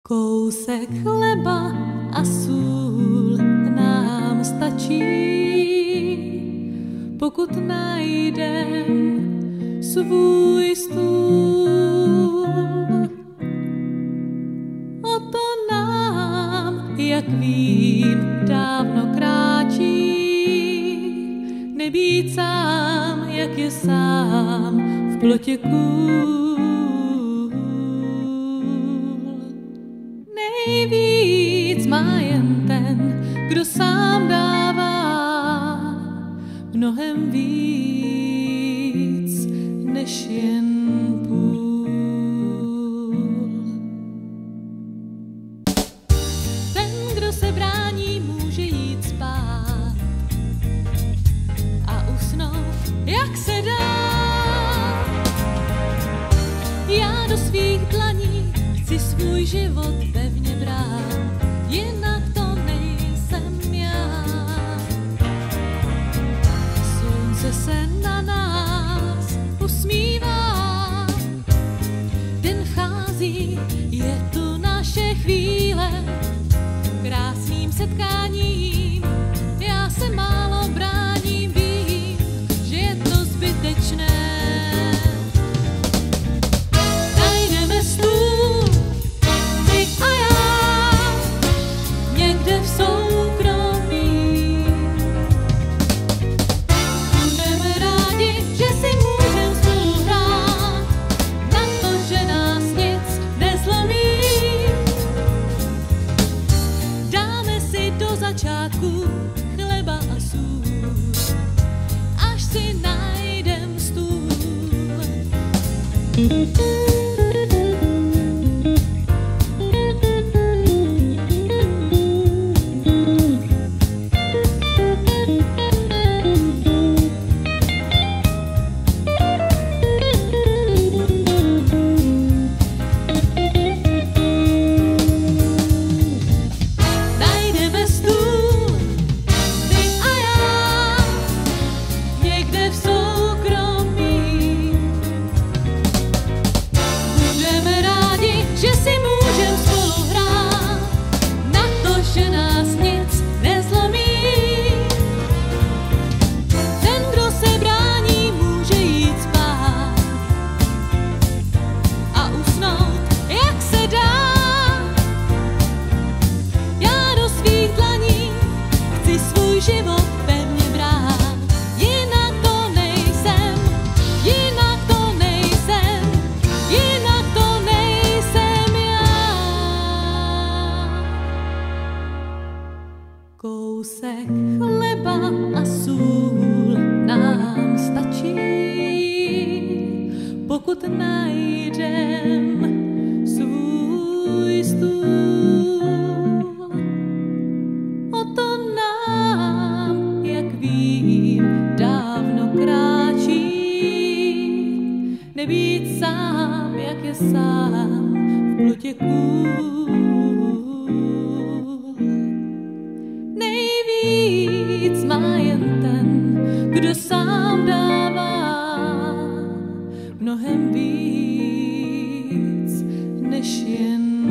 Kousek chleba a sůl nám stačí, pokud najdem svůj stůl. O to nám, jak vím, dávno kráčí, nebýt sám, jak je sám v plotě kůl. Nejvíc má jen ten, kdo sám dává, mnohem víc než jen půl. Ten, kdo se brání, může jít spát a usnout, jak se dá. Já do svých dlaní chci svůj život pevně brát, jinak to nejsem já. Slunce se na nás usmívá, den vchází, je tu naše chvíle, krásným setkáním. Já se málo bráním, vím, že je to zbytečné. Chleba a sůl, až si najdem stůl. Kousek chleba a sůl nám stačí, pokud najdem svůj stůl. O to nám, jak vím, dávno kráčí, nebýt sám, jak je sám v plotě kůl. Nejvíc má jen ten, kdo sám dává, mnohem víc než jen